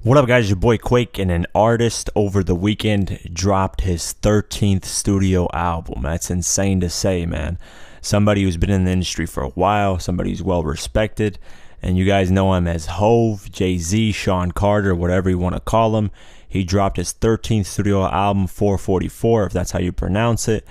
What up, guys? Your boy Quake, and an artist over the weekend dropped his 13th studio album. That's insane to say, man. Somebody who's been in the industry for a while, somebody who's well respected, and you guys know him as Hove, Jay-Z, Sean Carter, whatever you want to call him. He dropped his 13th studio album, 444, if that's how you pronounce it,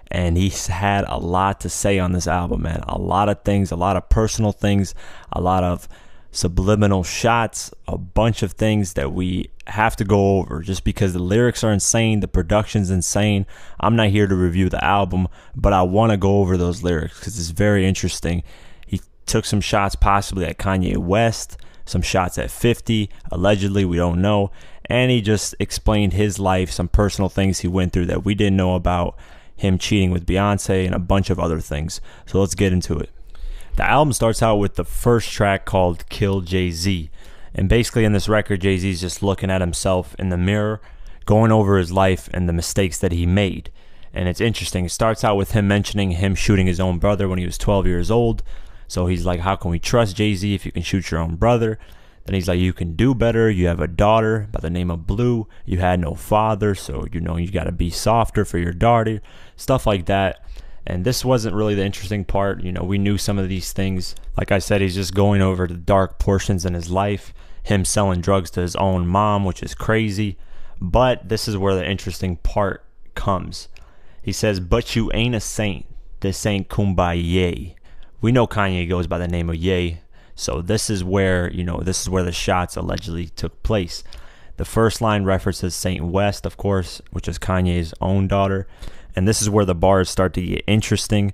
and he's had a lot to say on this album, man. A lot of things, a lot of personal things, a lot of subliminal shots, a bunch of things that we have to go over just because the lyrics are insane, the production's insane. I'm not here to review the album, but I want to go over those lyrics because it's very interesting. He took some shots possibly at Kanye West, some shots at 50, allegedly, we don't know, and he just explained his life, some personal things he went through that we didn't know about, him cheating with Beyonce and a bunch of other things. So let's get into it. The album starts out with the first track called Kill Jay-Z. And basically in this record, Jay-Z's just looking at himself in the mirror, going over his life and the mistakes that he made. And it's interesting. It starts out with him mentioning him shooting his own brother when he was 12 years old. So he's like, how can we trust Jay-Z if you can shoot your own brother? Then he's like, you can do better. You have a daughter by the name of Blue. You had no father, so you got to be softer for your daughter. Stuff like that. And this wasn't really the interesting part. We knew some of these things. Like I said, he's just going over the dark portions in his life. Him selling drugs to his own mom, which is crazy. But this is where the interesting part comes. He says, but you ain't a saint. This ain't kumbaya. We know Kanye goes by the name of Ye. So this is where, the shots allegedly took place. The first line references Saint West, of course, which is Kanye's own daughter. And this is where the bars start to get interesting.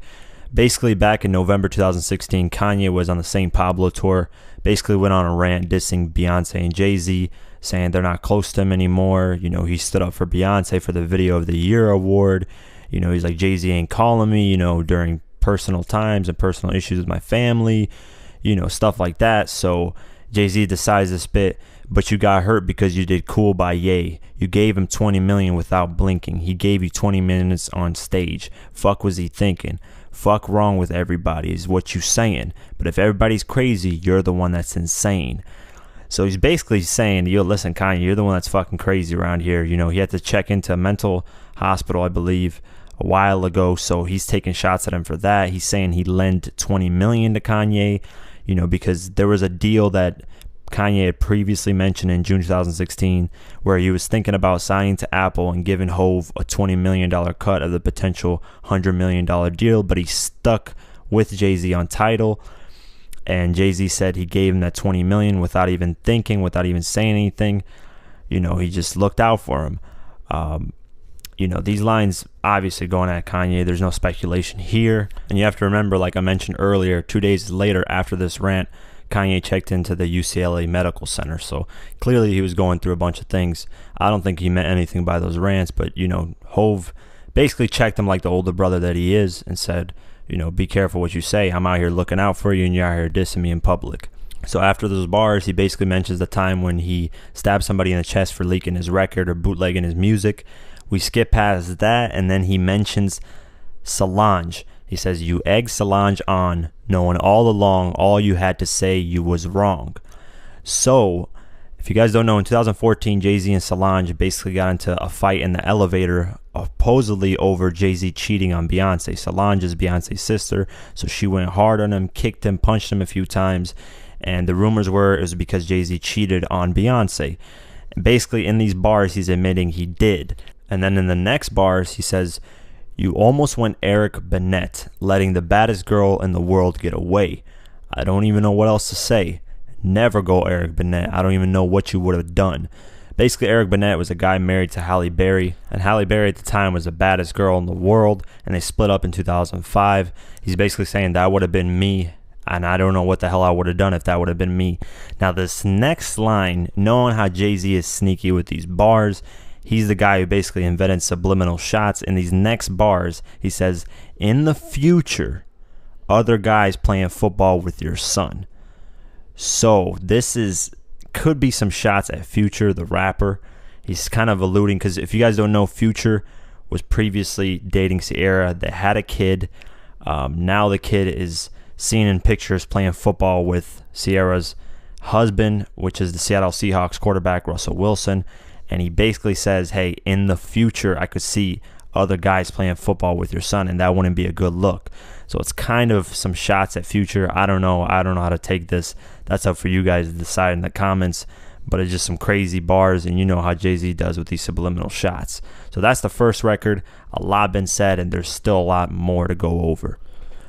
Basically, back in November 2016, Kanye was on the St. Pablo tour. Basically went on a rant dissing Beyonce and Jay-Z, saying they're not close to him anymore. He stood up for Beyonce for the Video of the Year award. He's like, Jay-Z ain't calling me, during personal times and personal issues with my family, stuff like that. So Jay-Z decides to spit, but you got hurt because you did Cool by Ye. You gave him 20 million without blinking. He gave you 20 minutes on stage. Fuck was he thinking? Fuck wrong with everybody is what you saying. But if everybody's crazy, you're the one that's insane. So he's basically saying, yo, listen, Kanye, you're the one that's fucking crazy around here. He had to check into a mental hospital, I believe, a while ago. So he's taking shots at him for that. He's saying he lent 20 million to Kanye, because there was a deal that Kanye had previously mentioned in June 2016 where he was thinking about signing to Apple and giving Hove a $20 million cut of the potential $100 million deal, but he stuck with Jay-Z on Tidal, and Jay-Z said he gave him that $20 million without even thinking, without even saying anything. He just looked out for him. These lines obviously going at Kanye. There's no speculation here. And you have to remember, like I mentioned earlier, 2 days later after this rant, Kanye checked into the UCLA Medical Center. So clearly he was going through a bunch of things. I don't think he meant anything by those rants, but, Hove basically checked him like the older brother that he is and said, be careful what you say. I'm out here looking out for you and you're out here dissing me in public. So after those bars, he basically mentions the time when he stabbed somebody in the chest for leaking his record or bootlegging his music. We skip past that, and then he mentions Solange. He says, you egged Solange on, knowing all along all you had to say you was wrong. So, if you guys don't know, in 2014, Jay-Z and Solange basically got into a fight in the elevator, supposedly over Jay-Z cheating on Beyonce. Solange is Beyonce's sister, so she went hard on him, kicked him, punched him a few times, and the rumors were it was because Jay-Z cheated on Beyonce. And basically, in these bars, he's admitting he did. And then in the next bars, he says, you almost went Eric Bennett, letting the baddest girl in the world get away. I don't even know what else to say. Never go Eric Bennett. I don't even know what you would have done. Basically, Eric Bennett was a guy married to Halle Berry, and Halle Berry at the time was the baddest girl in the world, and they split up in 2005. He's basically saying that would have been me, and I don't know what the hell I would have done if that would have been me. Now, this next line, knowing how Jay-Z is sneaky with these bars, he's the guy who basically invented subliminal shots. In these next bars, he says, in the future, other guys playing football with your son. So this could be some shots at Future, the rapper. He's kind of alluding, because if you guys don't know, Future was previously dating Sierra. They had a kid. Now the kid is seen in pictures playing football with Sierra's husband, which is the Seattle Seahawks quarterback, Russell Wilson. And he basically says, hey, in the future, I could see other guys playing football with your son, and that wouldn't be a good look. So it's kind of some shots at future. I don't know how to take this. That's up for you guys to decide in the comments. But it's just some crazy bars, and you know how Jay-Z does with these subliminal shots. So that's the first record. A lot been said, and there's still a lot more to go over.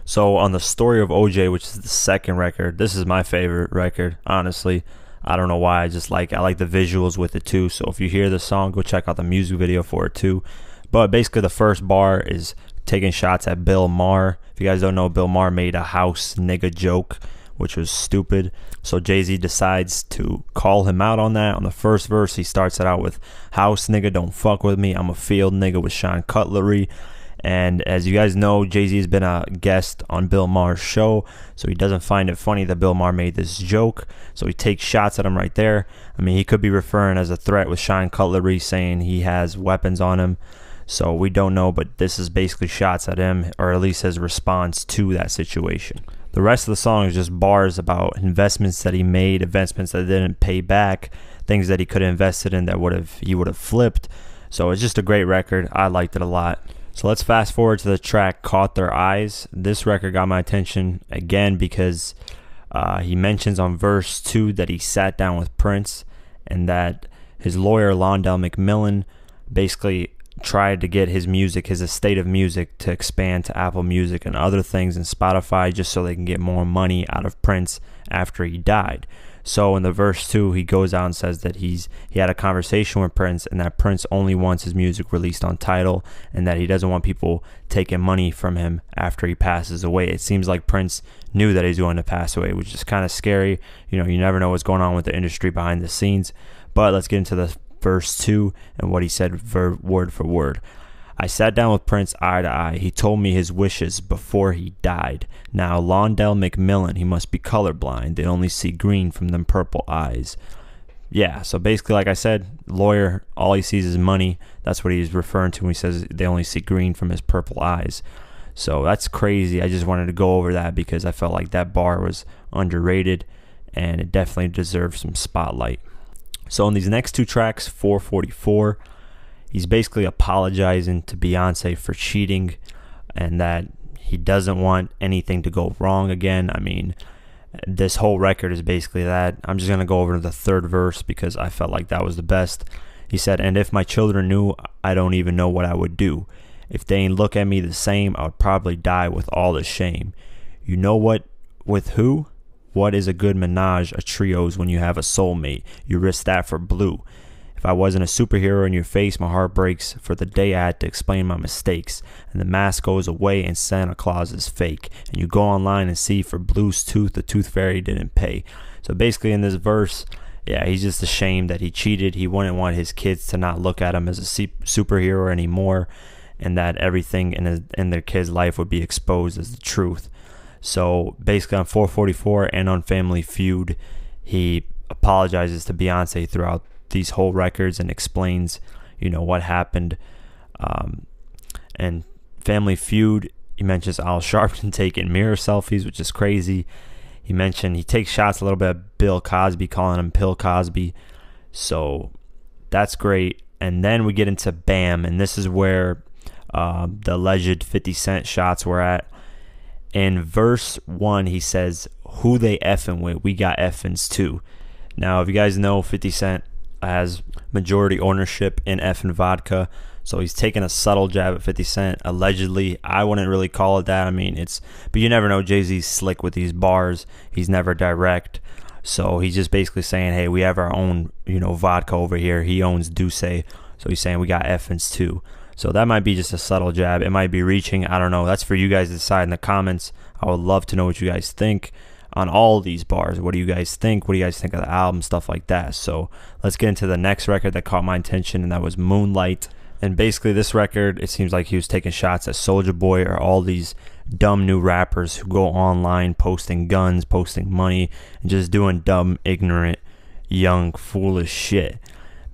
So on the Story of OJ, which is the second record, this is my favorite record, honestly. I don't know why. I like the visuals with it too. So if you hear the song, go check out the music video for it too. But basically the first bar is taking shots at Bill Maher. If you guys don't know, Bill Maher made a house nigga joke, which was stupid. So Jay-Z decides to call him out on that. On the first verse, he starts it out with, house nigga, don't fuck with me. I'm a field nigga with Sean Cutlery. And as you guys know, Jay-Z has been a guest on Bill Maher's show, so he doesn't find it funny that Bill Maher made this joke. So he takes shots at him right there. I mean, he could be referring as a threat with Sean Cutlery, saying he has weapons on him. So we don't know, but this is basically shots at him, or at least his response to that situation. The rest of the song is just bars about investments that he made, investments that didn't pay back, things that he could have invested in that he would have flipped. So it's just a great record. I liked it a lot. So let's fast forward to the track Caught Their Eyes. This record got my attention again because he mentions on verse 2 that he sat down with Prince and that his lawyer, Londell McMillan, basically tried to get his music, his estate of music, to expand to Apple Music and other things and Spotify just so they can get more money out of Prince after he died. So in the verse 2, he goes out and says that he had a conversation with Prince and that Prince only wants his music released on Tidal and that he doesn't want people taking money from him after he passes away. It seems like Prince knew that he's going to pass away, which is kind of scary. You know, you never know what's going on with the industry behind the scenes. But let's get into the verse 2 and what he said word for word. I sat down with Prince eye to eye. He told me his wishes before he died. Now, Londell McMillan, he must be colorblind. They only see green from them purple eyes. Yeah, so basically, like I said, lawyer, all he sees is money. That's what he's referring to when he says they only see green from his purple eyes. So that's crazy. I just wanted to go over that because I felt like that bar was underrated and it definitely deserves some spotlight. So on these next two tracks, 444, he's basically apologizing to Beyonce for cheating and that he doesn't want anything to go wrong again. I mean, this whole record is basically that. I'm just going to go over to the third verse because I felt like that was the best. He said, and if my children knew, I don't even know what I would do. If they ain't look at me the same, I would probably die with all the shame. You know what? With who? What is a good menage of trios when you have a soulmate? You risk that for blue. If I wasn't a superhero in your face, my heart breaks for the day I had to explain my mistakes. And the mask goes away and Santa Claus is fake. And you go online and see for Blue's tooth, the tooth fairy didn't pay. So basically in this verse, yeah, he's just ashamed that he cheated. He wouldn't want his kids to not look at him as a superhero anymore. And that everything in their kid's life would be exposed as the truth. So basically on 444 and on Family Feud, he apologizes to Beyonce throughout these whole records and explains, you know, what happened. And Family Feud, he mentions Al Sharpton taking mirror selfies, which is crazy. He mentioned he takes shots a little bit at Bill Cosby, calling him Pill Cosby. So that's great. And then we get into Bam, and this is where the alleged 50 Cent shots were at. In verse 1, he says, who they effing with? We got effings too. Now, if you guys know, 50 Cent has majority ownership in effing vodka. So he's taking a subtle jab at 50 Cent, allegedly. I wouldn't really call it that. I mean, but you never know. Jay-Z's slick with these bars. He's never direct. So he's just basically saying, hey, we have our own, you know, vodka over here. He owns Douce. So he's saying we got effings too. So that might be just a subtle jab. It might be reaching. I don't know. That's for you guys to decide in the comments. I would love to know what you guys think on all these bars. What do you guys think? What do you guys think of the album? Stuff like that. So let's get into the next record that caught my attention, and that was Moonlight. And basically this record, it seems like he was taking shots at Soulja Boy or all these dumb new rappers who go online posting guns, posting money, and just doing dumb, ignorant, young, foolish shit.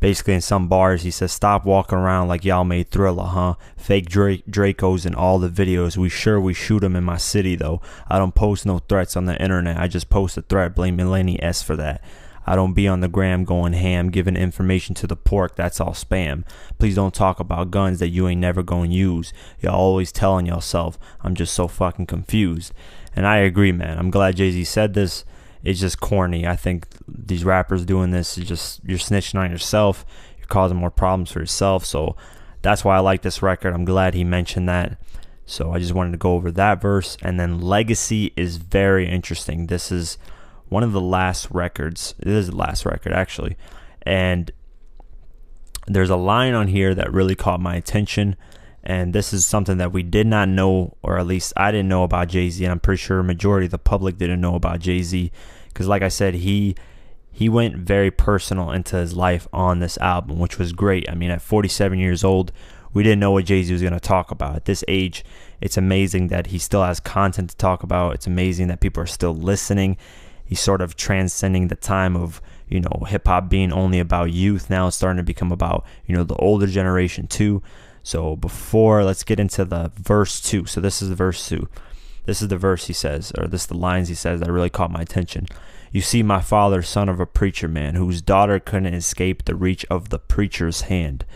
Basically, in some bars, he says, "Stop walking around like y'all made Thriller, huh? Fake Dracos in all the videos. We shoot them in my city, though. I don't post no threats on the internet. I just post a threat. Blame Melanie S for that. I don't be on the gram going ham, giving information to the pork. That's all spam. Please don't talk about guns that you ain't never gonna use. Y'all always telling yourself. I'm just so fucking confused." And I agree, man. I'm glad Jay-Z said this. It's just corny. I think these rappers doing this is just, you're snitching on yourself. You're causing more problems for yourself. So that's why I like this record. I'm glad he mentioned that. So I just wanted to go over that verse. And then Legacy is very interesting. This is one of the last records. It is the last record, actually. And there's a line on here that really caught my attention. And this is something that we did not know, or at least I didn't know about Jay-Z, and I'm pretty sure a majority of the public didn't know about Jay-Z, because like I said, he went very personal into his life on this album, which was great. I mean, at 47 years old, we didn't know what Jay-Z was going to talk about. At this age, it's amazing that he still has content to talk about. It's amazing that people are still listening. He's sort of transcending the time of, hip-hop being only about youth. Now it's starting to become about, the older generation too. So let's get into the verse 2. So this is the verse 2. This is the verse he says, or this is the lines he says that really caught my attention. "You see, my father, son of a preacher man, whose daughter couldn't escape the reach of the preacher's hand.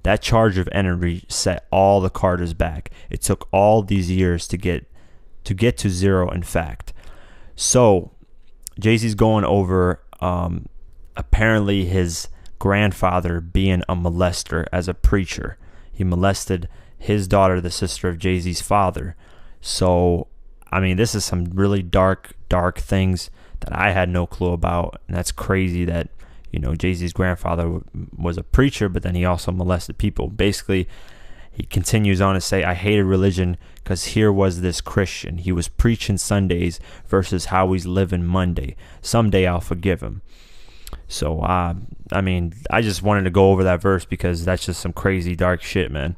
That charge of energy set all the Carters back. It took all these years to get to zero, in fact." So Jay-Z's going over apparently his grandfather being a molester as a preacher. He molested his daughter, the sister of Jay-Z's father. So, I mean, this is some really dark things that I had no clue about. And that's crazy that, Jay-Z's grandfather was a preacher, but then he also molested people. Basically, he continues on to say, "I hated religion because here was this Christian. He was preaching Sundays versus how he's living Monday. Someday I'll forgive him." So, I mean, I just wanted to go over that verse because that's just some crazy dark shit, man.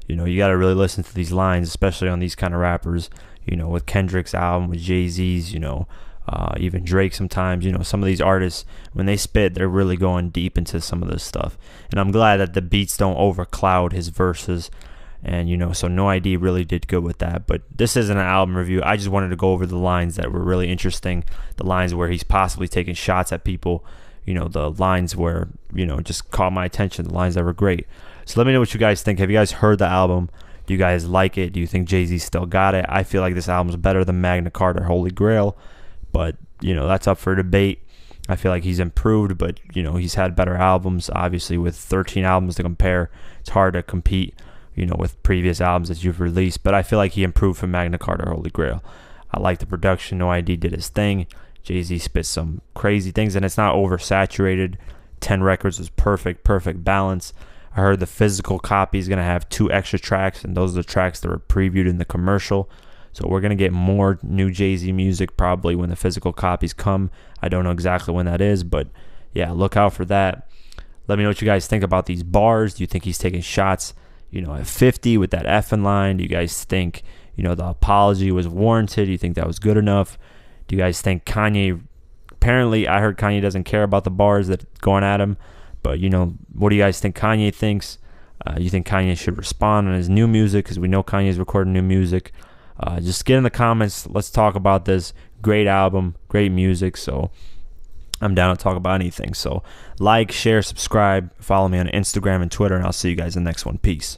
You got to really listen to these lines, especially on these kind of rappers, with Kendrick's album, with Jay-Z's, even Drake sometimes, some of these artists, when they spit, they're really going deep into some of this stuff. And I'm glad that the beats don't overcloud his verses. And, so No ID really did good with that. But this isn't an album review. I just wanted to go over the lines that were really interesting, the lines where he's possibly taking shots at people. The lines where, just caught my attention, the lines that were great. So let me know what you guys think. Have you guys heard the album? Do you guys like it? Do you think Jay-Z still got it? I feel like this album's better than Magna Carta, Holy Grail. But, that's up for debate. I feel like he's improved, but, he's had better albums. Obviously, with 13 albums to compare, it's hard to compete, with previous albums that you've released. But I feel like he improved from Magna Carta, Holy Grail. I like the production. No ID did his thing. Jay-Z spit some crazy things, and it's not oversaturated. 10 records was perfect balance. I heard the physical copy is going to have 2 extra tracks, and those are the tracks that were previewed in the commercial. So we're going to get more new Jay-Z music probably when the physical copies come. I don't know exactly when that is, but yeah, look out for that. Let me know what you guys think about these bars. Do you think he's taking shots, at 50 with that effing line? Do you guys think, the apology was warranted? Do you think that was good enough? Do you guys think Kanye, apparently I heard Kanye doesn't care about the bars that going at him, but what do you guys think Kanye thinks? You think Kanye should respond on his new music, because we know Kanye's recording new music? Just get in the comments. Let's talk about this. Great album, great music, so I'm down to talk about anything. So like, share, subscribe, follow me on Instagram and Twitter, and I'll see you guys in the next one. Peace.